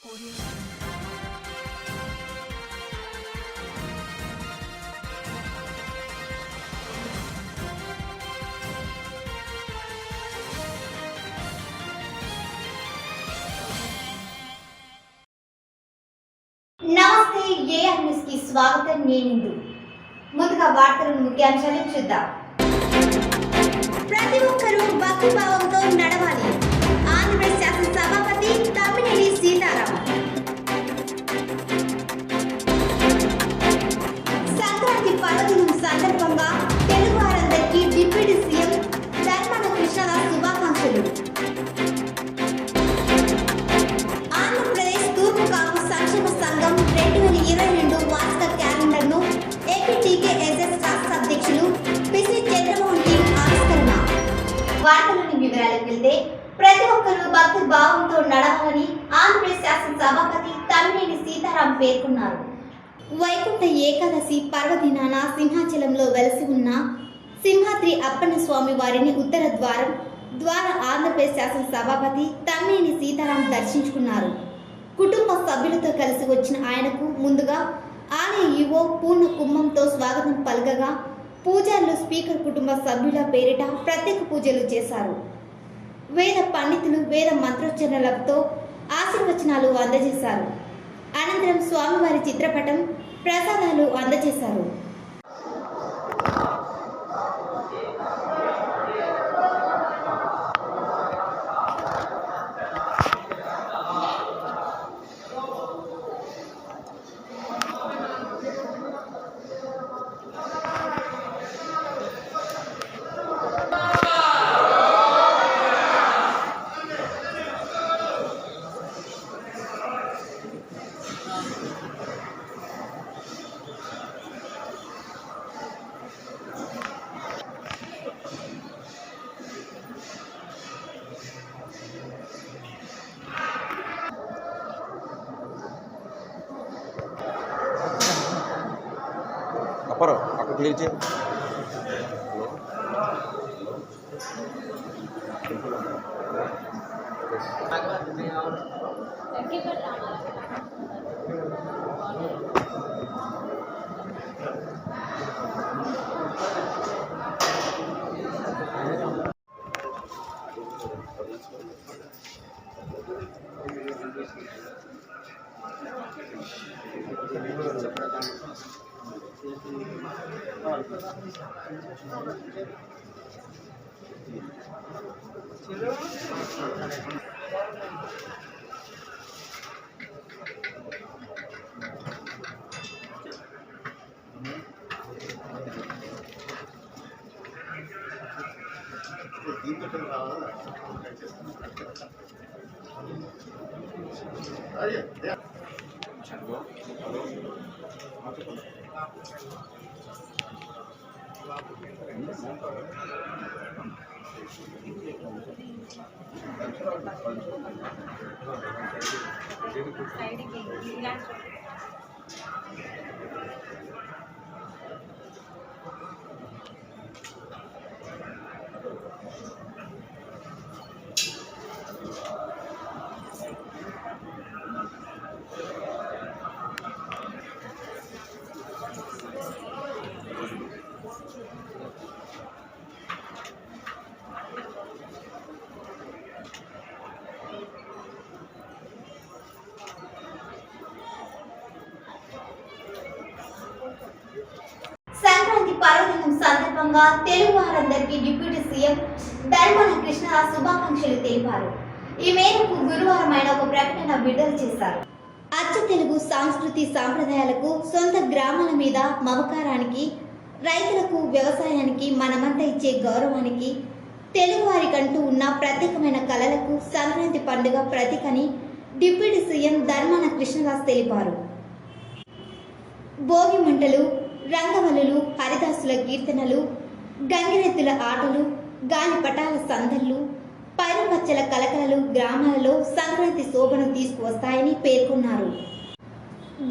నమస్తే AR news కి స్వాగతం. నేను ముందుగా వార్తలను ముఖ్యాంశాలు చూద్దాం. ప్రతి ఒక్కరూ భక్తిభావంతో నడవాలి. ఆంధ్రప్రదేశ్ శాసన సభాపతి తమ్మినేని సీతారాం. సంక్రాంతి పర్వదినం సందర్భంగా తెలుగు వారందరికీ డిప్యూటీ సీఎం ధర్మాన కృష్ణదాస్ శుభాకాంక్షలు. ఆంధ్రప్రదేశ్ తూర్పు కాపు సంక్షేమ సంఘం 2022 వార్షిక క్యాలెండర్ను ఏపీటీకేఎస్ఎస్ రాష్ట్ర అధ్యక్షులు పిసి చంద్రమోహన్ టీం ఆవిష్కరణ. వార్తలోని వివరాలకు వెళ్తే ప్రతి ఒక్కరూ భక్తి భావంతో నడవాలని ఆంధ్రప్రదేశ్ శాసన సభాపతి తమ్మినేని సీతారాం పేర్కొన్నారు. వైకుంఠ ఏకాదశి పర్వదినాన సింహాచలంలో వెలసి ఉన్న సింహాద్రి అప్పన్న స్వామి వారిని ఉత్తర ద్వారా ఆంధ్రప్రదేశ్ శాసన సభాపతి తమ్మినేని సీతారాం దర్శించుకున్నారు. కుటుంబ సభ్యులతో కలిసి వచ్చిన ఆయనకు ముందుగా ఆలయ ఈవో పూర్ణ కుంభంతో స్వాగతం పలకగా పూజారులు స్పీకర్ కుటుంబ సభ్యుల పేరిట ప్రత్యేక పూజలు చేశారు. వేద పండితులు వేద మంత్రోచ్చరణలతో ఆశీర్వచనాలు అందజేశారు. అనంతరం స్వామివారి చిత్రపటం ప్రసాదాలు అందజేశారు. అపరం అక్కడ క్లియర్ చేయండి. సంక్రాంతి పర్వదినం సందర్భంగా తెలుగు వారందరికీ డిప్యూటీ సీఎం ధర్మాన కృష్ణదాస్ శుభాకాంక్షలు తెలిపారు. ఈ మేరకు గురువారం ఆయన ఒక ప్రకటన విడుదల చేశారు. అచ్చ తెలుగు సంస్కృతి సాంప్రదాయాలకు, సొంత గ్రామాల మీద మమకారానికి, రైతులకు, వ్యవసాయానికి మనమంతా ఇచ్చే గౌరవానికి, తెలుగువారికంటూ ఉన్న ప్రత్యేకమైన కళలకు సంక్రాంతి పండుగ ప్రతీకని డిప్యూటీ సీఎం ధర్మాన కృష్ణదాస్ తెలిపారు. భోగి మంటలు, రంగవల్లులు, హరిదాసుల కీర్తనలు, గంగిరెద్దుల ఆటలు, గాలిపటాల సందళ్లు, పైరుపచ్చల కలకలలు గ్రామాలలో సంక్రాంతి శోభను తీసుకువస్తాయని పేర్కొన్నారు.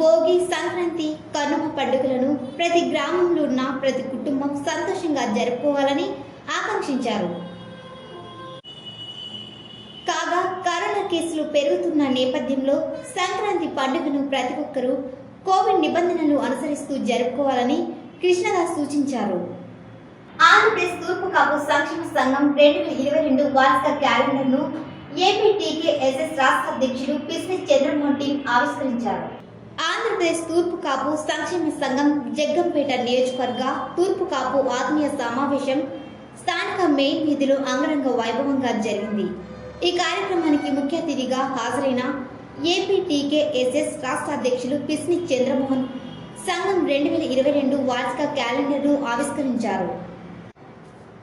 భోగి, సంక్రాంతి, కనుమ పండుగలను ప్రతి గ్రామంలో ఉన్న ప్రతి కుటుంబం సంతోషంగా జరుపుకోవాలని ఆకాంక్షించారు. కాగా కరోనా కేసులు పెరుగుతున్న నేపథ్యంలో సంక్రాంతి పండుగను ప్రతి ఒక్కరూ కోవిడ్ నిబంధనలు అనుసరిస్తూ జరుపుకోవాలని కృష్ణదాస్ సూచించారు. ఆంధ్రప్రదేశ్ తూర్పు కాపు సంక్షేమ సంఘం 2022 వార్షిక క్యాలెండర్ను ఏపీటీకేఎస్ఎస్ రాష్ట్ర అధ్యక్షులు పిసిని చంద్రమోహన్ టీం ఆవిష్కరించారు. ఆంధ్రప్రదేశ్ తూర్పు కాపు సంక్షేమ సంఘం జగ్గంపేట నియోజకవర్గ తూర్పు కాపు ఆత్మీయ సమావేశం స్థానిక మెయిన్ వీధిలో అంగరంగ వైభవంగా జరిగింది. ఈ కార్యక్రమానికి ముఖ్య అతిథిగా హాజరైన ఏపీటీకేఎస్ఎస్ రాష్ట్ర అధ్యక్షులు పిసిని చంద్రమోహన్ సంఘం 2022 వార్షిక క్యాలెండర్ను ఆవిష్కరించారు.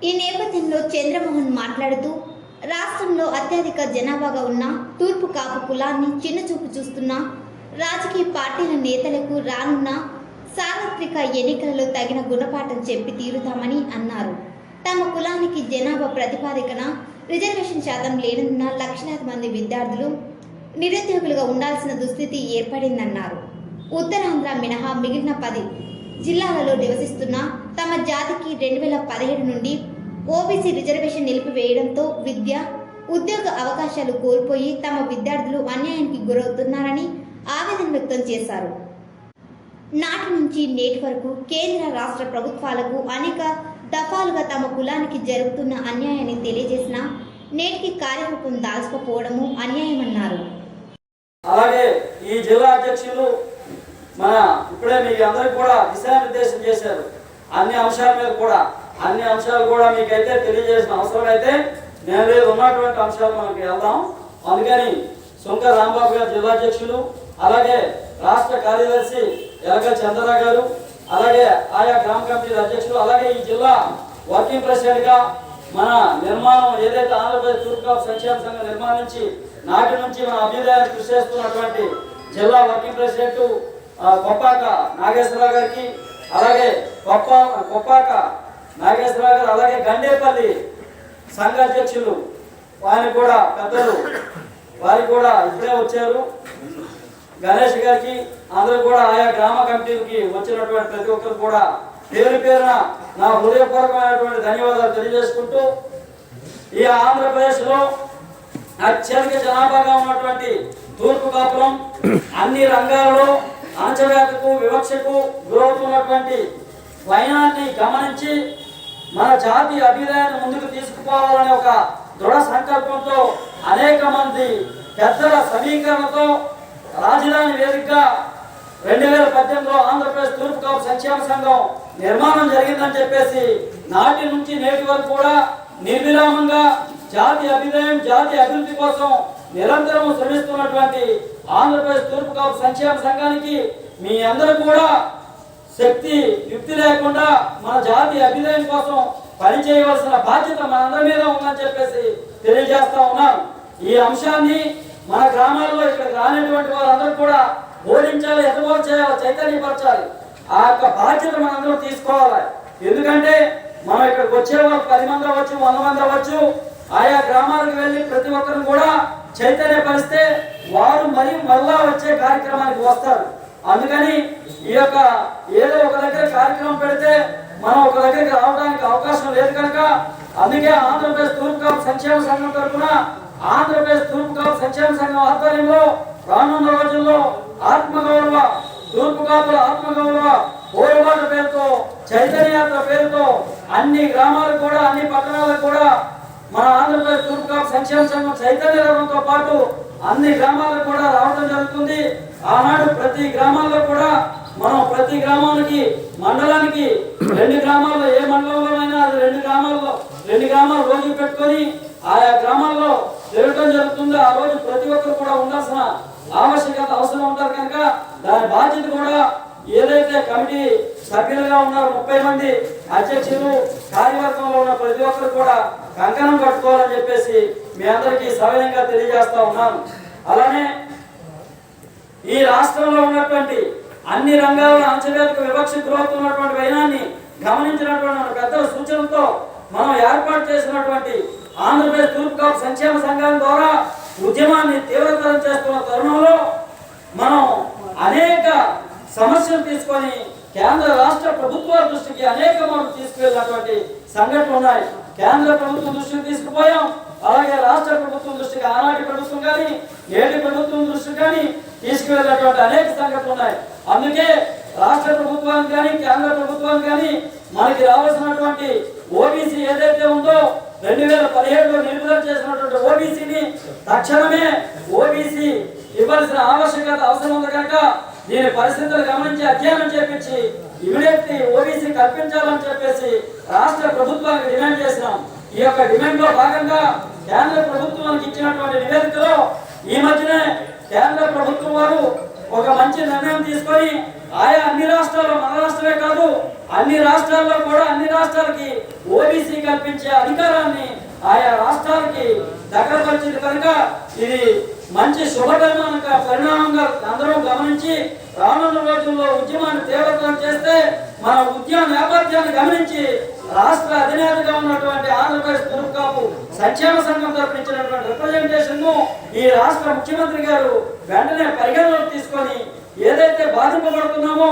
ఈ నేపథ్యంలో చంద్రమోహన్ మాట్లాడుతూ రాష్ట్రంలో అత్యధిక జనాభాగా ఉన్న తూర్పు కాపు కులాన్ని చిన్నచూపు చూస్తున్న రాజకీయ పార్టీల నేతలకు రానున్న సార్వత్రిక ఎన్నికలలో తగిన గుణపాఠం చెప్పి తీరుతామని అన్నారు. తమ కులానికి జనాభా ప్రతిపాదికన రిజర్వేషన్ శాతం లేనందున లక్షలాది మంది విద్యార్థులు నిరుద్యోగులుగా ఉండాల్సిన దుస్థితి ఏర్పడిందన్నారు. ఉత్తరాంధ్ర మినహా మిగిలిన 10 జిల్లాలలో నివసిస్తున్న తమ జాతికి 2017 నుండి ఓబీసీ రిజర్వేషన్ నిలిపివేయడంతో విద్య, ఉద్యోగ అవకాశాలు కోల్పోయి తమ విద్యార్థులు అన్యాయానికి గురవుతున్నారని ఆవేదన వ్యక్తం చేశారు. నాటి నుంచి నేటి వరకు కేంద్ర రాష్ట్ర ప్రభుత్వాలకు అనేక దఫాలుగా తమ కులానికి జరుగుతున్న అన్యాయాన్ని తెలియజేసిన నేటికి కార్యరూపం దాల్చకపోవడము అన్యాయమన్నారు. అలాగే ఈ జిల్లా అధ్యక్షులు ఇప్పుడే మీకు అందరికి కూడా దిశానిర్దేశం చేశారు. అన్ని అంశాలు కూడా మీకైతే తెలియజేసిన అవసరం అయితే నేను లేదు. ఉన్నటువంటి అంశాలు మనకి వెళ్దాం. అందుకని సుంక రాంబాబు గారు జిల్లా అధ్యక్షులు, అలాగే రాష్ట్ర కార్యదర్శి ఎలగల్ చంద్రరావు గారు, అలాగే ఆయా గ్రామ కమిటీల అధ్యక్షులు, అలాగే ఈ జిల్లా వర్కింగ్ ప్రెసిడెంట్ గా మన నిర్మాణం ఏదైతే ఆంధ్రప్రదేశ్ తూర్పు కాపు సంక్షేమ సంఘం నిర్మాణించి నాటి నుంచి మన అభ్యుదయాన్ని కృషి చేస్తున్నటువంటి జిల్లా వర్కింగ్ ప్రెసిడెంట్ కొప్పాక నాగేశ్వరరావు గారికి, అలాగే కొప్పాక నాగేశ్వరరావు గారు, అలాగే గండేపల్లి సంఘ అధ్యక్షులు వారిని కూడా పెద్దలు వారికి కూడా ఇప్పుడే వచ్చారు. గణేష్ గారికి, అందరూ కూడా ఆయా గ్రామ కమిటీలకి వచ్చినటువంటి ప్రతి ఒక్కరు కూడా పేరు పేరున నా హృదయపూర్వకమైనటువంటి ధన్యవాదాలు తెలియజేసుకుంటూ, ఈ ఆంధ్రప్రదేశ్లో అత్యధిక జనాభాగా ఉన్నటువంటి తూర్పు కాపులం అన్ని రంగాలలో అణచివేతకు, వివక్షకు గురవుతున్నటువంటి వైనాన్ని గమనించి మన జాతి అభ్యుదయాన్ని ముందుకు తీసుకుపోవాలనే ఒక దృఢ సంకల్పంతో అనేక మంది పెద్దల సమీకరణతో రాజధాని వేదికగా 2018లో ఆంధ్రప్రదేశ్ తూర్పు కాపు సంక్షేమ సంఘం నిర్మాణం జరిగిందని చెప్పేసి నాటి నుంచి నేటి వరకు కూడా నిర్విరామంగా జాతి అభ్యుదయం, జాతి అభివృద్ధి కోసం నిరంతరం శ్రమిస్తున్నటువంటి ఆంధ్రప్రదేశ్ తూర్పు కాపు సంక్షేమ సంఘానికి మీ అందరూ కూడా శక్తి యుక్తి లేకుండా మన జాతి అభ్యుదయం కోసం పనిచేయవలసిన బాధ్యత మనందరి మీద ఉందని చెప్పేసి తెలియజేస్తా ఉన్నాం. ఈ అంశాన్ని మన గ్రామాల్లో ఇక్కడ రానటువంటి వారందరూ కూడా బోధించాలి, ఎదురు చేయాలి, చైతన్యపరచాలి. ఆ యొక్క బాధ్యత మనందరం తీసుకోవాలి. ఎందుకంటే మనం ఇక్కడికి వచ్చే వాళ్ళు 10 మంది అవ్వచ్చు, 100 మంది అవ్వచ్చు. ఆయా గ్రామాలకు వెళ్ళి ప్రతి ఒక్కరిని కూడా చైతన్యపరిస్తే వారు మళ్ళా వచ్చే కార్యక్రమానికి వస్తారు. అందుకని ఈ యొక్క ఏదో ఒక దగ్గర కార్యక్రమం పెడితే మనం ఒక దగ్గరికి రావడానికి అవకాశం లేదు కనుక అందుకే ఆంధ్రప్రదేశ్ తూర్పు కాపు సంక్షేమ సంఘం తరఫున ఆంధ్రప్రదేశ్ తూర్పు కాపు సంక్షేమ సంఘం ఆధ్వర్యంలో రానున్న రోజుల్లో ఆత్మగౌరవ తూర్పు కాపుల ఆత్మగౌరవ పోరుబాట పేరుతో, చైతన్యయాత్ర పేరుతో అన్ని గ్రామాలకు కూడా, అన్ని పట్టణాలకు కూడా మన ఆంధ్రప్రదేశ్ తూర్పు కాపు సంక్షేమ సంఘం చైతన్యతో పాటు అన్ని గ్రామాలకు కూడా రావడం జరుగుతుంది. ఆనాడు ప్రతి గ్రామాల్లో కూడా మనం ప్రతి గ్రామానికి, మండలానికి 2 గ్రామాల్లో ఏ మండలంలో అయినా అది 2 గ్రామాలు రోజు పెట్టుకొని ఆయా గ్రామాల్లో జరగడం జరుగుతుంది. ఆ రోజు ప్రతి ఒక్కరు కూడా ఉండాల్సిన ఆవశ్యకత అవసరం ఉంటారు కనుక దాని బాధ్యత కూడా ఏదైతే కమిటీ సభ్యులుగా ఉన్నారు 30 మంది అధ్యక్షులు, కార్యవర్గంలో ఉన్న ప్రతి ఒక్కరు కూడా కంకణం కట్టుకోవాలని చెప్పేసి మీ అందరికీ సవినయంగా తెలియజేస్తా ఉన్నాను. అలానే ఈ రాష్ట్రంలో ఉన్నటువంటి అన్ని రంగాల్లో అణచివేతకు, వివక్షకు గురవుతున్నటువంటి వైనాన్ని గమనించినటువంటి పెద్దల సూచనలతో మనం ఏర్పాటు చేసినటువంటి ఆంధ్రప్రదేశ్ తూర్పు కాపు సంక్షేమ సంఘం ద్వారా ఉద్యమాన్ని తీవ్రతరం చేస్తున్న తరుణంలో మనం అనేక సమస్యలు తీసుకొని కేంద్ర రాష్ట్ర ప్రభుత్వాల దృష్టికి అనేక మార్లు తీసుకువెళ్ళినటువంటి సంఘటనలు ఉన్నాయి. కేంద్ర ప్రభుత్వం దృష్టికి తీసుకుపోయాం. అలాగే రాష్ట్ర ప్రభుత్వం దృష్టికి ఆనాటి ప్రభుత్వం కానీ నేటి ప్రభుత్వం దృష్టికి కానీ తీసుకువెళ్ళినటువంటి అనేక సంఘటనలు ఉన్నాయి. అందుకే రాష్ట్ర ప్రభుత్వానికి కానీ కేంద్ర ప్రభుత్వానికి కానీ మనకి రావాల్సినటువంటి ఓబీసీ ఏదైతే ఉందో 2017లో నిలుపుదల చేసినటువంటి ఓబీసీని తక్షణమే ఓబీసీ ఇవ్వాల్సిన ఆవశ్యకత అవసరం ఉంది కనుక దీని పరిస్థితులు గమనించి అధ్యయనం చేపించి ఇమీడియట్లీ ఓబీసీ కల్పించాలని చెప్పేసి రాష్ట్ర ప్రభుత్వానికి డిమాండ్ చేసినాం. ఈ యొక్క డిమాండ్ లో భాగంగా కేంద్ర ప్రభుత్వానికి ఇచ్చినటువంటి నివేదికలో ఈ మధ్యనే కేంద్ర ప్రభుత్వం వారు ఒక మంచి నిర్ణయం తీసుకొని ఆయా అన్ని రాష్ట్రాల్లో, మన రాష్ట్రమే కాదు అన్ని రాష్ట్రాల్లో కూడా అన్ని రాష్ట్రాలకి ఓబీసీ కల్పించే అధికారాన్ని ఆయా రాష్ట్రాలకి దగ్గరపరిచింది కనుక ఇది మంచి పరిణామంగా అందరూ గమనించి రానున్న రోజుల్లో ఉద్యమాన్ని తీవ్రతరం చేస్తే మన ఉద్యమ నేపథ్యాన్ని గమనించి రాష్ట్ర అధినేతగా ఉన్నటువంటి ఆంధ్రప్రదేశ్ తూర్పు సంక్షేమ సంఘం తరపునిచ్చినటువంటి రిప్రజెంటేషన్ ను ఈ రాష్ట్ర ముఖ్యమంత్రి గారు వెంటనే పరిగణలోకి తీసుకొని ఏదైతే బాధింపబడుతున్నామో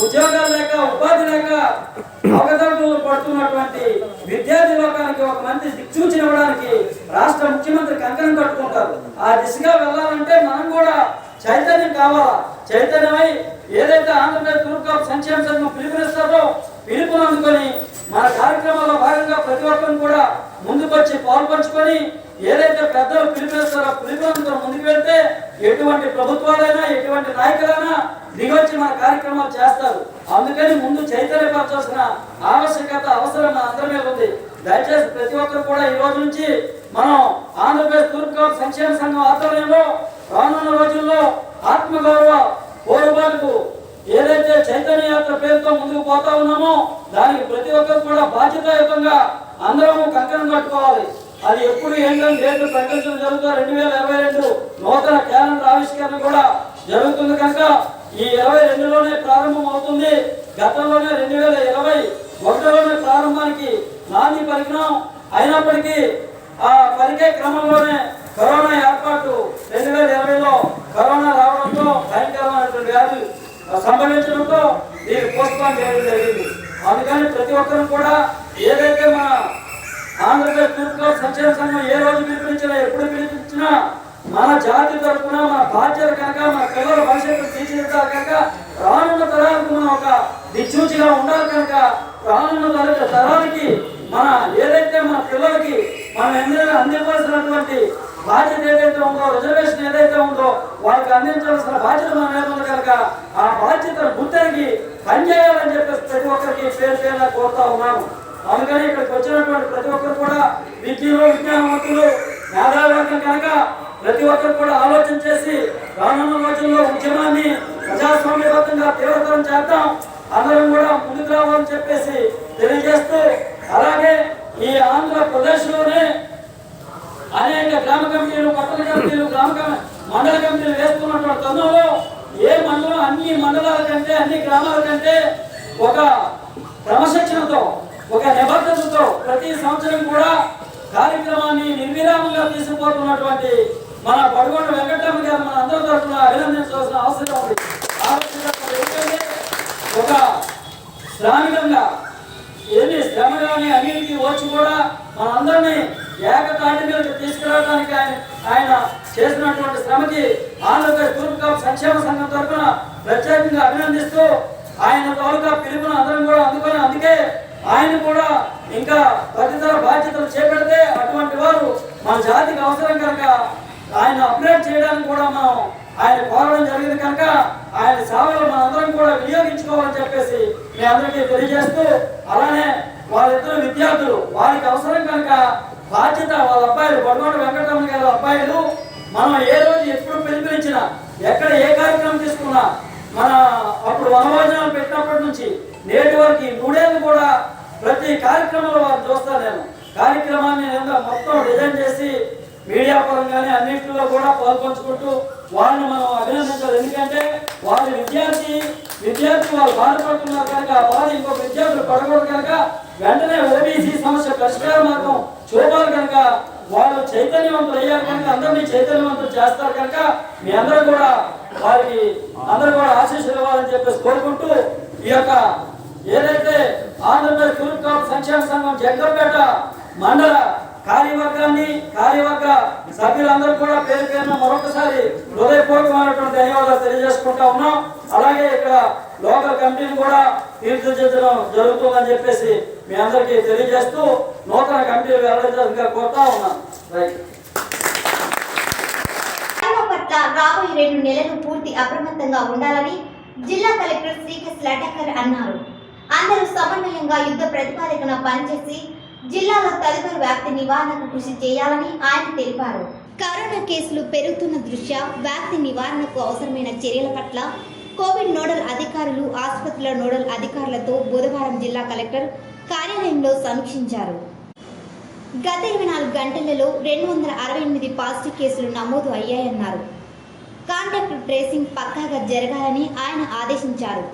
ఉద్యోగాలు లేక ఉపాధి లేక అవగతలు పడుతున్నటువంటి విద్యార్థి లోకానికి ఒక మంచి దిక్సూచన ఇవ్వడానికి రాష్ట్ర ముఖ్యమంత్రి కంకణం కట్టుకుంటారు. ఆ దిశగా వెళ్ళాలంటే మనం కూడా చైతన్యం కావాలా. చైతన్యమై ఏదైతే ఆంధ్రప్రదేశ్ తూర్పు సంక్షేమ సంఘం పిలుపునిస్తారో పిలుపును అందుకొని మన కార్యక్రమాల్లో భాగంగా ప్రతి ఒక్కరిని కూడా ముందుకొచ్చి పాల్పంచుకొని ఏదైతే పెద్దలు పిలుపునిస్తారో పిలుపునంతా ముందుకు వెళ్తే ఎటువంటి ప్రభుత్వాలైనా ఎటువంటి నాయకులైనా దిగొచ్చి మన కార్యక్రమాలు చేస్తారు. అందుకని ముందు చైతన్యపరచాల్సిన ఆవశ్యకత అవసరం మన అందరి మీద ఉంది. దయచేసి ప్రతి ఒక్కరు కూడా ఈ రోజు నుంచి మనం ఆంధ్రప్రదేశ్ తూర్పు సంక్షేమ సంఘం ఆధ్వర్యంలో రానున్న రోజుల్లో ఆత్మగౌరవ పోరుబాటుకు ఏదైతే చైతన్య యాత్ర పేరుతో ముందుకు పోతా ఉన్నామో దానికి ప్రతి ఒక్కరు కూడా బాధ్యతాయుతంగా అందరము కంకణం కట్టుకోవాలి. అది ఎప్పుడు ఏంటంటే డేట్లు ప్రకటించడం జరుగుతుంది. 2022 నూతన క్యాలెండర్ ఆవిష్కరణ కూడా జరుగుతుంది కనుక ఈ 22లోనే ప్రారంభం అవుతుంది. గతంలోనే 2021లోనే ప్రారంభానికి నాంది పలికినాం. అయినప్పటికీ ఆ పలికే క్రమంలోనే కరోనా ఏర్పాటు 2020లో కరోనా రావడంతో భయంకరమైనటువంటి వ్యాధి సంభవించడంతో దీన్ని పోస్ట్పోన్ చేయడం జరిగింది. అందుకని ప్రతి ఒక్కరు కూడా ఏదైతే మన ఆంధ్రప్రదేశ్ తూర్పు సంక్షేమ సంఘం ఏ రోజు పిలిపించినా ఎప్పుడు పిలిపించినా మన జాతి తరఫున మన బాధ్యత కనుక మన పిల్లల భవిష్యత్తు తీర్చిదిద్దాలి కనుక రానున్న తరాలకు మనం ఒక దిక్సూచిగా ఉండాలి కనుక రానున్న తరానికి మన ఏదైతే మన పిల్లలకి మనం అందించాల్సినటువంటి బాధ్యత ఏదైతే ఉందో రిజర్వేషన్ ఏదైతే ఉందో వాళ్ళకి అందించాల్సిన బాధ్యత మన మీద ఉంది కనుక ఆ బాధ్యతను గుర్తెరిగి పనిచేయాలని చెప్పేసి ప్రతి ఒక్కరికి పేరు పేరుగా కోరుతా ఉన్నాము. అందుకని ఇక్కడికి వచ్చినటువంటి ప్రతి ఒక్కరు కూడా విద్యలో విజ్ఞానవంతులు మేధావర్గం కనుక ప్రతి ఒక్కరు కూడా ఆలోచన చేసి రానున్న రోజుల్లో ఉద్యమాన్ని ప్రజాస్వామ్యబద్ధంగా తీవ్రతరం చేద్దాం. అందరం కూడా ముందుకు రావాలని చెప్పేసి తెలియజేస్తూ అలాగే ఈ ఆంధ్రప్రదేశ్లోనే అనేక గ్రామ కమిటీలు, పట్టణ కమిటీలు, మండల కమిటీలు వేస్తున్నటువంటి తరుణంలో ఏ మండలం అన్ని మండలాల కంటే అన్ని గ్రామాల కంటే ఒక క్రమశిక్షణతో ఒక నిబద్ధతతో ప్రతి సంవత్సరం కూడా కార్యక్రమాన్ని నిర్విరామంగా తీసుకుపోతున్నటువంటి మన పడుగొండ వెంకటరమణ గారు మన అందరి తరఫున అభినందించాల్సిన అవసరం ఉంది. ఒక శ్రామికంగా ఎన్ని శ్రమగాని అన్నింటికి వచ్చి కూడా మనందరినీ ఏకతాటి మీదకి తీసుకురావడానికి ఆయన చేసినటువంటి శ్రమకి ఆంధ్రప్రదేశ్ తూర్పు సంక్షేమ సంఘం తరఫున ప్రత్యేకంగా అభినందిస్తూ ఆయన తాలూకా పిలుపును అందరం కూడా అందుకొని అందుకే ఆయన కూడా ఇంకా తదితర బాధ్యతలు చేపడితే అటువంటి వారు మన జాతికి అవసరం కనుక ఆయన అప్గ్రేడ్ చేయడానికి కూడా మనం ఆయన కోరడం జరిగింది కనుక ఆయన సేవలు మనందరం కూడా వినియోగించుకోవాలని చెప్పేసి మీ అందరికీ తెలియజేస్తూ అలానే వాళ్ళిద్దరు విద్యార్థులు వారికి అవసరం కనుక బాధ్యత వాళ్ళ అబ్బాయిలు బొడగొండ వెంకటరమణ గారి అబ్బాయిలు మనం ఏ రోజు ఎప్పుడు పిలుపునిచ్చినా ఎక్కడ ఏ కార్యక్రమం తీసుకున్నా మన అప్పుడు వనభోజనాలు పెట్టినప్పటి నుంచి నేటి వరకు 3 ఏళ్ళు కూడా ప్రతి కార్యక్రమంలో వారు చూస్తాను నేను కార్యక్రమాన్ని మొత్తం డిజైన్ చేసి మీడియా పరంగానే అన్నింటిలో కూడా పాల్పంచుకుంటూ వాళ్ళని మనం అభినందించాలి. ఎందుకంటే వాళ్ళు విద్యార్థి వాళ్ళు బాధపడుతున్నారు కనుక బాధ ఇంకొక విద్యార్థులు పడకూడదు కనుక వెంటనే ఓబీసీ సమస్య పరిష్కార మార్గం చూపాలి కనుక వాళ్ళు చైతన్యవంతులు అయ్యారు కనుక అందరినీ చైతన్యవంతులు చేస్తారు కనుక మీ అందరూ కూడా వారికి అందరూ కూడా ఆశీస్సులు ఇవ్వాలని చెప్పేసి కోరుకుంటూ ఈ యొక్క ఏదైతే ఆంధ్రప్రదేశ్ తూర్పు సంక్షేమ సంఘం జగ్గంపేట మండల కార్యవర్గ సభ్యులందరూ కూడా పేరు పేరున మరొకసారి హృదయపూర్వకమైనటువంటి ధన్యవాదాలు తెలియజేసుకుంటా ఉన్నాం. అలాగే ఇక్కడ లోకల్ కమిటీని కూడా తీర్చిదిద్దడం జరుగుతుందని చెప్పేసి మీ అందరికీ తెలియజేస్తూ నూతన కమిటీలు వెళ్ళాల్సిందిగా కోరుతా ఉన్నాం. రైట్. పట్ల రాబోయే 2 నెలలు పూర్తి అప్రమత్తంగా ఉండాలని జిల్లా కలెక్టర్ శ్రీకేశ్ లటాకర్ అన్నారు. అందరూ సమన్వయంగా యుద్ధ ప్రతిపాదకన పనిచేసి జిల్లాలో తదుపరి వ్యాప్తి నివారణకు కృషి చేయాలని ఆయన తెలిపారు. కరోనా కేసులు పెరుగుతున్న దృష్ట్యా వ్యాప్తి నివారణకు అవసరమైన చర్యల పట్ల కోవిడ్ నోడల్ అధికారులు, ఆసుపత్రుల నోడల్ అధికారులతో బుధవారం జిల్లా కలెక్టర్ కార్యాలయంలో సమీక్షించారు. గత 24 గంటలలో 268 పాజిటివ్ కేసులు నమోదు అయ్యాయన్నారు. కాంటాక్ట్ ట్రేసింగ్ పక్కాగా జరగాలని ఆయన ఆదేశించారు.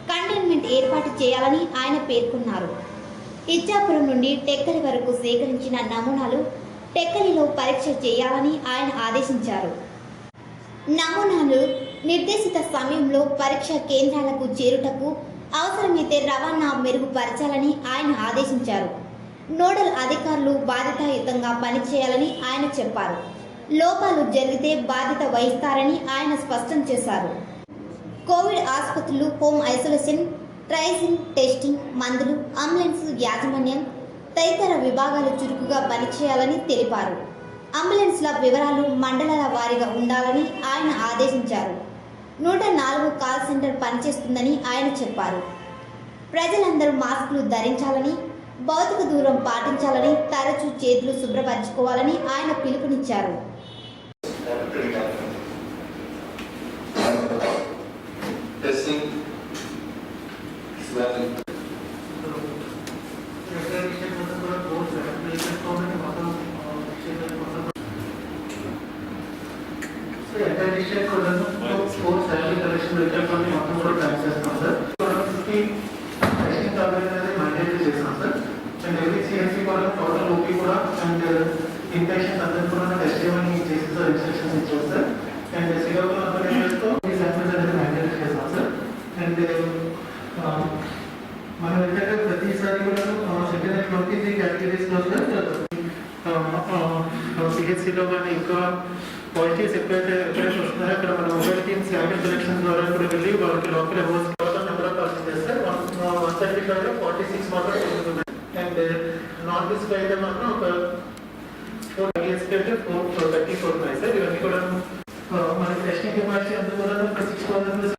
కంటైన్మెంట్ ఏర్పాటు చేయాలని ఆయన పేర్కొన్నారు. ఇచ్చాపురం నుండి టెక్కలి వరకు సేకరించిన నమూనాలు టెక్కలిలో పరీక్ష చేయాలని ఆయన ఆదేశించారు. నమూనాలు నిర్దేశిత సమయంలో పరీక్ష కేంద్రాలకు చేరుటకు అవసరమైతే రవాణా మెరుగుపరచాలని ఆయన ఆదేశించారు. నోడల్ అధికారులు బాధ్యతాయుతంగా పనిచేయాలని ఆయన చెప్పారు. లోపాలు జరిగితే బాధ్యత వహిస్తారని ఆయన స్పష్టం చేశారు. కోవిడ్ ఆసుపత్రులు, హోమ్ ఐసోలేషన్, ట్రేసింగ్, టెస్టింగ్, మందులు, అంబులెన్స్ యాజమాన్యం తదితర విభాగాలు చురుకుగా పనిచేయాలని తెలిపారు. అంబులెన్స్ల వివరాలు మండలాల వారీగా ఉండాలని ఆయన ఆదేశించారు. 104 కాల్ సెంటర్ పనిచేస్తుందని ఆయన చెప్పారు. ప్రజలందరూ మాస్కులు ధరించాలని, భౌతిక దూరం పాటించాలని, తరచూ చేతులు శుభ్రపరచుకోవాలని ఆయన పిలుపునిచ్చారు. ఇన్ఫెక్షన్స్ అందరూ కూడా టెస్ట్ చేయమని చేసి సార్ ఇన్స్ట్రక్షన్స్ ఇచ్చారు సార్. అండ్ శ్రీకాకుళం ఆపరేషన్స్తో ఈ శాంపిల్స్ అనేది మ్యాండేట్ చేస్తాం సార్. అండ్ మనం ఏంటంటే ప్రతిసారి కూడా సెకండ్ 23 కేటగిరీస్లో సిహెచ్సిలో కానీ ఇంకా పాజిటివ్స్ ఎక్కడైతే వస్తున్నాయో అక్కడ మన మొబైల్ టీమ్ శాంపిల్ కలెక్షన్ ద్వారా కూడా వెళ్ళి వాళ్ళకి local host number of person చేస్తారు. 135లో 46 మాత్రం. అండ్ నాన్ డిస్ప్లే అయితే మాత్రం ఒక 434 ఉన్నాయి సార్. ఇవన్నీ కూడా మనకి టెస్టింగ్ కెపాసిటీ అంతా కూడా 6,000.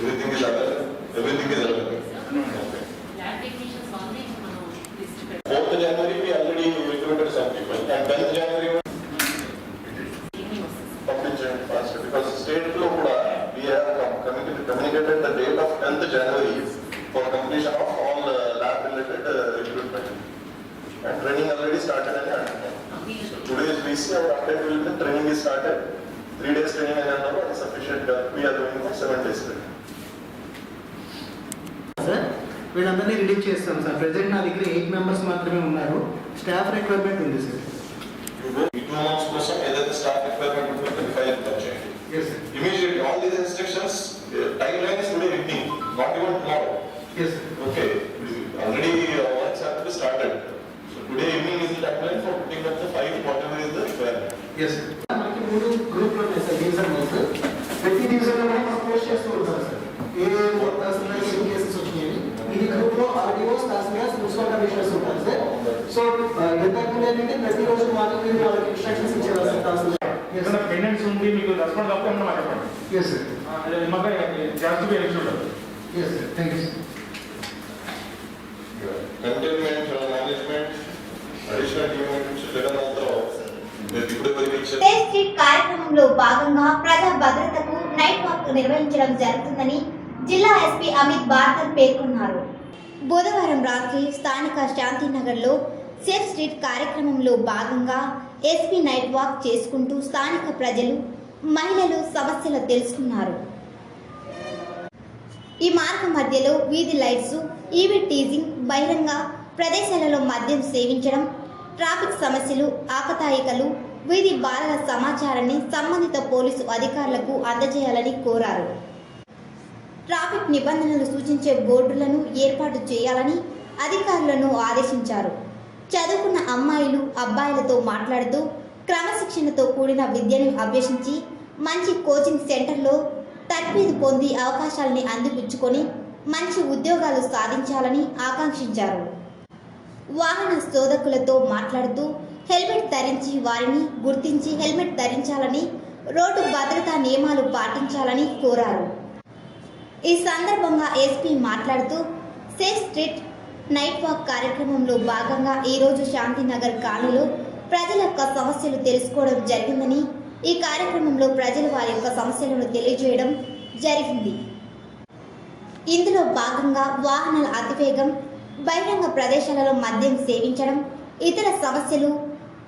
Everything is available. Okay. 4th January we already recruited some people, and 10th January published fast because state lo kuda we have communicated the date of 10th January for completion of all lab related recruitment, and training already started. So today is we see our update will be training is started. 3 days training and another is sufficient. We are doing for 7 days training. Sir వీళ్ళందరినీ relieve చేస్తాం sir. Present నా దగ్గర 8 members మాత్రమే ఉన్నారు. Staff requirement ఉంది sir. ఈ 2 months కోసం ఏదైతే స్టాఫ్ రిక్వైర్మెంట్ ఉంటుందో 35 వచ్చేయండి. Yes sir. Immediately all these instructions timeline is today evening, not even tomorrow. Yes sir. Okay, already works have to be started. So today evening is the timeline for putting up the 5 whatever is the requirement. Yes sir. మనకి 3 గ్రూప్లు ఉన్నాయి sir. Division vice ప్రతి డివిజన్లో కూడా మనం post చేస్తూ ఉంటాం sir. ఏ తహసీల్దార్ ఎన్ని cases వచ్చినాయి. ఈ గ్రూప్లో ఆర్డీఓస్, తహసీల్దార్స్, మున్సిపల్ కమిషనర్స్ ఉంటారు సార్. సో ఎంతమంది ఏంటంటే ప్రతిరోజు మార్నింగ్ మీరు వాళ్ళకి ఇన్స్ట్రక్షన్స్ ఇచ్చేవారు సార్ తహసీల్దార్. ఏదైనా పెండెంట్స్ ఉంది మీకు రెస్పాండ్ అవుతే ఏమన్నా చెప్పండి. Yes sir. మాకు జాగ్రత్తగా ఎలక్షన్ ఉంటుంది. Yes sir. Thank you sir. Containment, management, additional team members Jagan అంతా ఇప్పుడు వరకు ఇచ్చారు. సేఫ్ స్ట్రీట్ కార్యక్రమంలో భాగంగా ప్రజా భద్రతకు నైట్ వాక్ నిర్వహించడం జరుగుతుందని జిల్లా ఎస్పీ అమిత్ బార్కర్ పేర్కొన్నారు. బుధవారం రాత్రి స్థానిక శాంతినగర్లో సేఫ్ స్ట్రీట్ కార్యక్రమంలో భాగంగా ఎస్పీ నైట్ వాక్ చేసుకుంటూ స్థానిక ప్రజలు, మహిళలు సమస్యలు తెలుసుకున్నారు. ఈ మార్గ మధ్యలో వీధి లైట్స్, ఈవీ టీజింగ్, బహిరంగ ప్రదేశాలలో మద్యం సేవించడం, ట్రాఫిక్ సమస్యలు, ఆకతాయికలు, వీధి బాలల సమాచారాన్ని సంబంధిత పోలీసు అధికారులకు అందజేయాలని కోరారు. ట్రాఫిక్ నిబంధనలు సూచించే బోర్డులను ఏర్పాటు చేయాలని అధికారులను ఆదేశించారు. చదువుకున్న అమ్మాయిలు అబ్బాయిలతో మాట్లాడుతూ క్రమశిక్షణతో కూడిన విద్యను అభ్యసించి మంచి కోచింగ్ సెంటర్లో తర్ఫీదు పొంది అవకాశాలని అందిపుచ్చుకొని మంచి ఉద్యోగాలు సాధించాలని ఆకాంక్షించారు. వాహన శోధకులతో మాట్లాడుతూ హెల్మెట్ ధరించి వారిని గుర్తించి హెల్మెట్ ధరించాలని, రోడ్డు భద్రతా నియమాలు పాటించాలని కోరారు. ఈ సందర్భంగా ఎస్పీ మాట్లాడుతూ సేఫ్ స్ట్రీట్ నైట్ వాక్ కార్యక్రమంలో భాగంగా ఈరోజు శాంతినగర్ కాలనీలో ప్రజల యొక్క సమస్యలు తెలుసుకోవడం జరిగిందని, ఈ కార్యక్రమంలో ప్రజలు వారి యొక్క సమస్యలను తెలియజేయడం జరిగింది. ఇందులో భాగంగా వాహనాల అతివేగం, బహిరంగ ప్రదేశాలలో మద్యం సేవించడం, ఇతర సమస్యలు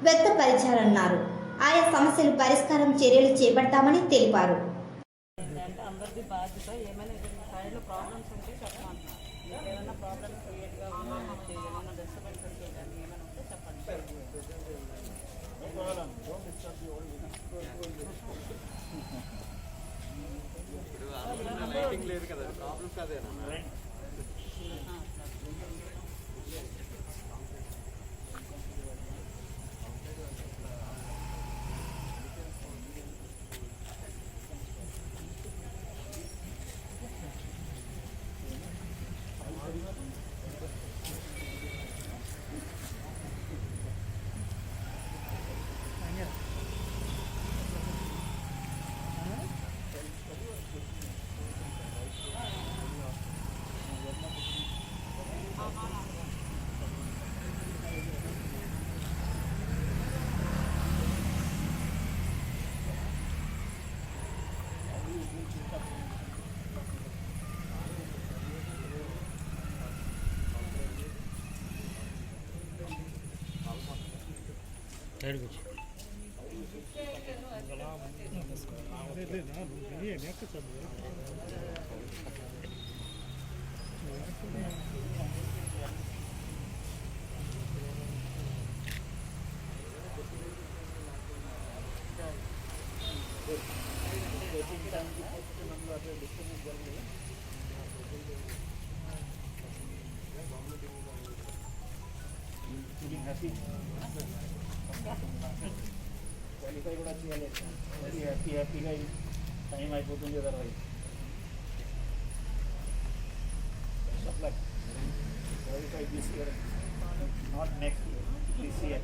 వ్యక్తపరిచారన్నారు. ఆయా సమస్యలు పరిష్కారం చర్యలు చేపడతామని తెలిపారు. అందరిది బాధ్యత. ఏమైనా సైడ్లో ప్రాబ్లమ్స్ ఉంటే చెప్పమంటున్నాను. మీకు ఏమైనా ప్రాబ్లమ్స్ క్రియేట్గా ఉంటే ఏమైనా డిస్టర్బెన్స్ ఉంటే కానీ ఏమైనా ఉంటే చెప్పండి. లైటింగ్ లేదు కదా, ప్రాబ్లమ్స్ అదేనా? క్వాలిఫై కూడా చేయాలి. మరి హ్యాపీగా టైం అయిపోతుంది కదా. Qualify this year, not next year, this year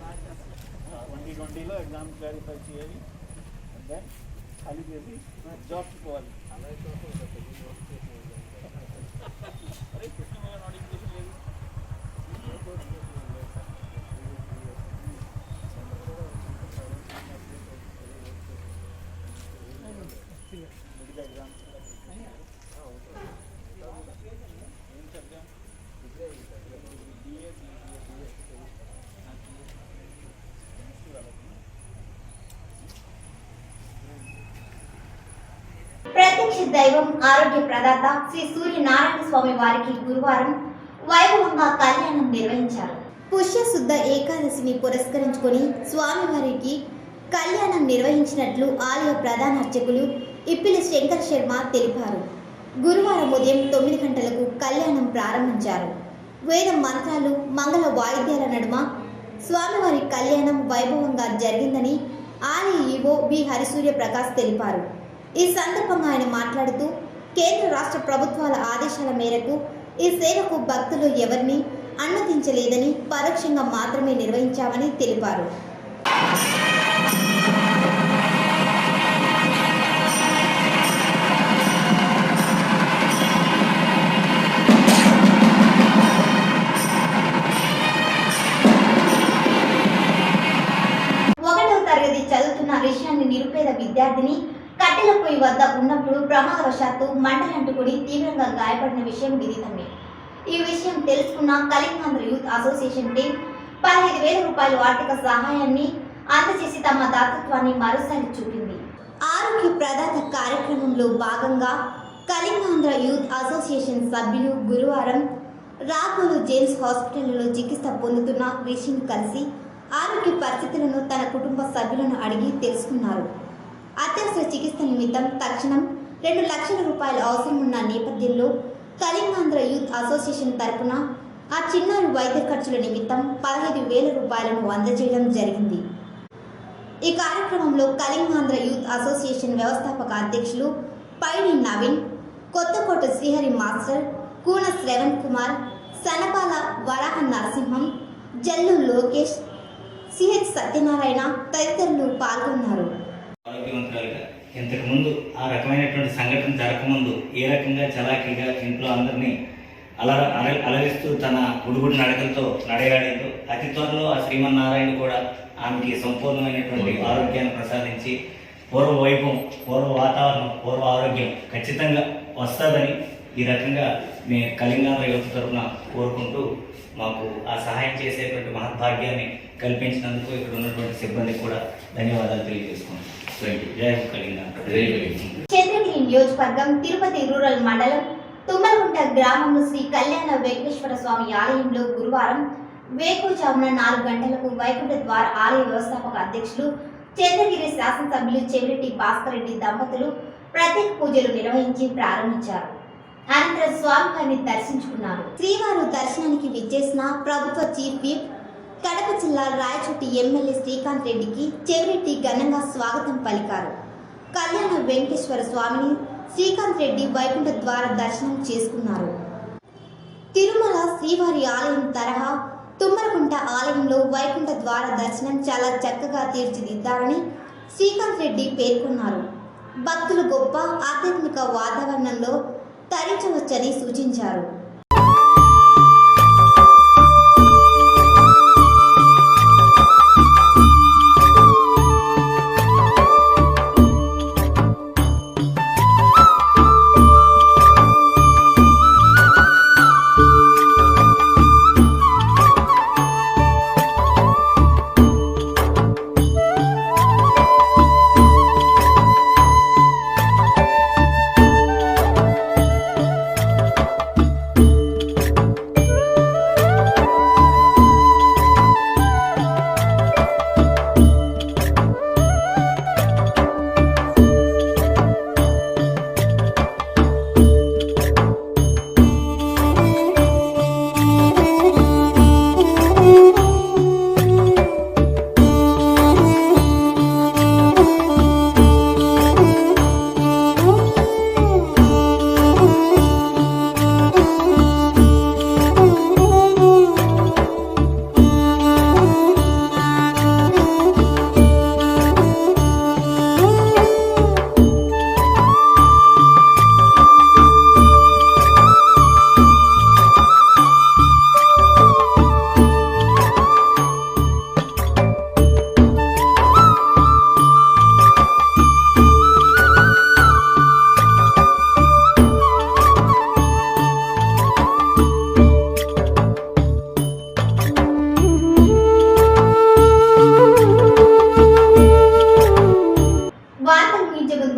2020లో ఎగ్జామ్ క్వాలిఫై చేయాలి. దెన్ ఖాళీ చేసి జాబ్కి పోవాలి. అరే కృష్ణమోహన్ నోటిఫికేషన్ లేదు. ప్రత్యక్ష దైవం ఆరోగ్య ప్రదాత శ్రీ సూర్యనారాయణ స్వామి వారికి గురువారం వైభవంగా కళ్యాణం నిర్వహించారు. పుష్యశుద్ధ ఏకాదశిని పురస్కరించుకొని స్వామివారికి కళ్యాణం నిర్వహించినట్లు ఆలయ ప్రధాన అర్చకులు ఇప్పిలి శంకర్ శర్మ తెలిపారు. గురువారం ఉదయం 9 గంటలకు కళ్యాణం ప్రారంభించారు. వేద మంత్రాలు, మంగళ వాయిద్యాల నడుమ స్వామివారి కళ్యాణం వైభవంగా జరిగిందని ఆలయ ఈవో బి హరిసూర్య ప్రకాష్ తెలిపారు. ఈ సందర్భంగా ఆయన మాట్లాడుతూ కేంద్ర రాష్ట్ర ప్రభుత్వాల ఆదేశాల మేరకు ఈ సేవకు భక్తులు ఎవరిని అనుమతించలేదని, పరోక్షంగా మాత్రమే నిర్వహించామని తెలిపారు. తరగతి చదువుతున్న విషయాన్ని నిరుపేద విద్యార్థిని కట్టెల పొయ్యి వద్ద ఉన్నప్పుడు ప్రమాదవశాత్తు మంటలంటుకుని తీవ్రంగా గాయపడిన విషయం విదితమే. ఈ విషయం తెలుసుకున్న కలింగాంధ్ర యూత్ అసోసియేషన్ టీం 15,000 రూపాయల ఆర్థిక సహాయాన్ని అందజేసి తమ దాతృత్వాన్ని మరోసారి చూపింది. ఆరోగ్య ప్రదాత కార్యక్రమంలో భాగంగా కలింగాంధ్ర యూత్ అసోసియేషన్ సభ్యులు గురువారం రాఘోలు జేమ్స్ హాస్పిటల్లో చికిత్స పొందుతున్న రిషిని కలిసి ఆరోగ్య పరిస్థితులను తన కుటుంబ సభ్యులను అడిగి తెలుసుకున్నారు. అత్యవసర చికిత్స నిమిత్తం తక్షణం 2 లక్షల రూపాయల అవసరం ఉన్న నేపథ్యంలో కలింగాంధ్ర యూత్ అసోసియేషన్ తరపున ఆ చిన్నారి వైద్య ఖర్చుల నిమిత్తం 15,000 రూపాయలను అందజేయడం జరిగింది. ఈ కార్యక్రమంలో కళింగాంధ్ర యూత్ అసోసియేషన్ వ్యవస్థాపక అధ్యక్షులు పైడి నవీన్, కొత్తకోట శ్రీహరి మాస్టర్, కూన శ్రవణ్ కుమార్, సనపాల వరాహ నరసింహం, జల్లు లోకేష్, సిహెచ్ సత్యనారాయణ తదితరులు పాల్గొన్నారు. ఆరోగ్యవంతురాలుగా ఇంతకుముందు ఆ రకమైనటువంటి సంఘటన జరగకముందు ఏ రకంగా చలాకీగా ఇంట్లో అందరినీ అలరిస్తూ తన గుడుగుడు నడకలతో నడయాడిందో అతి త్వరలో ఆ శ్రీమన్నారాయణ కూడా ఆమెకి సంపూర్ణమైనటువంటి ఆరోగ్యాన్ని ప్రసాదించి పూర్వ వైభవం, పూర్వ వాతావరణం, పూర్వ ఆరోగ్యం ఖచ్చితంగా వస్తుందని ఈ రకంగా మేము కళింగాంధ్ర యువత తరఫున కోరుకుంటూ మాకు ఆ సహాయం చేసేటువంటి మహద్భాగ్యాన్ని కల్పించినందుకు ఇక్కడ ఉన్నటువంటి సిబ్బందికి కూడా ధన్యవాదాలు తెలియజేసుకుంటాం. జై కళింగాంధ్ర. చంద్రగిరి నియోజకవర్గం తిరుపతి రూరల్ మండలం తుమ్మలగుంట గ్రామంలో శ్రీ కళ్యాణ వెంకటేశ్వర స్వామి ఆలయంలో గురువారం వేకువజామున 4 గంటలకు వైకుంఠ ద్వార ఆలయ వ్యవస్థాపక అధ్యక్షులు చంద్రగిరి శాసనసభ్యులు చెవిరెడ్డి భాస్కర్ రెడ్డి దంపతులు ప్రత్యేక పూజలు నిర్వహించి ప్రారంభించారు. అనంతరం స్వామివారిని దర్శించుకున్నారు. శ్రీవారు దర్శనానికి విచ్చేసిన ప్రభుత్వ చీఫ్ విప్ కడప జిల్లా రాయచోటి ఎమ్మెల్యే శ్రీకాంత్ రెడ్డికి చెవిరెడ్డి ఘనంగా స్వాగతం పలికారు. కళ్యాణ వెంకటేశ్వర స్వామిని శ్రీకాంత్ రెడ్డి వైకుంఠ ద్వార దర్శనం చేసుకున్నారు. తిరుమల శ్రీవారి ఆలయం తరహా తుమ్మలగుంట ఆలయంలో వైకుంఠ ద్వార దర్శనం చాలా చక్కగా తీర్చిదిద్దారని శ్రీకాంత్ రెడ్డి పేర్కొన్నారు. భక్తులు గొప్ప ఆధ్యాత్మిక వాతావరణంలో తరించవచ్చని సూచించారు.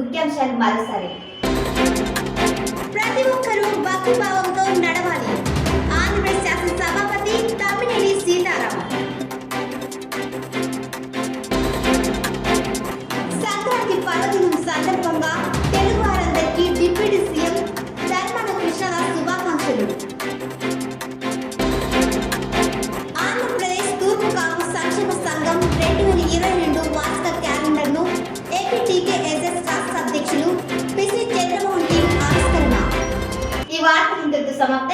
ముఖ్యాంశాలు మరోసారి. ప్రతి ఒక్కరూ భక్తిభావంతో నడవాలి. ఆంధ్రప్రదేశ్ శాసన సభాపతి తమ్మినేని సీతారాం. సంక్రాంతి పర్వదినం సందర్భంగా తెలుగు వారందరికీ డిప్యూటీ సీఎం ధర్మాన కృష్ణదాస్ శుభాకాంక్షలు. ఆంధ్రప్రదేశ్ తూర్పు కాపు సంక్షేమ సంఘం 2022 వార్షిక క్యాలెండర్ను ఏపీటీకేఎస్ఎస్ రాష్ట్ర అధ్యక్షులు పిసి చంద్రమోహన్ టీం ఆవిష్కరణ. ఈ వార్త ఇంతటితో సమాప్తం.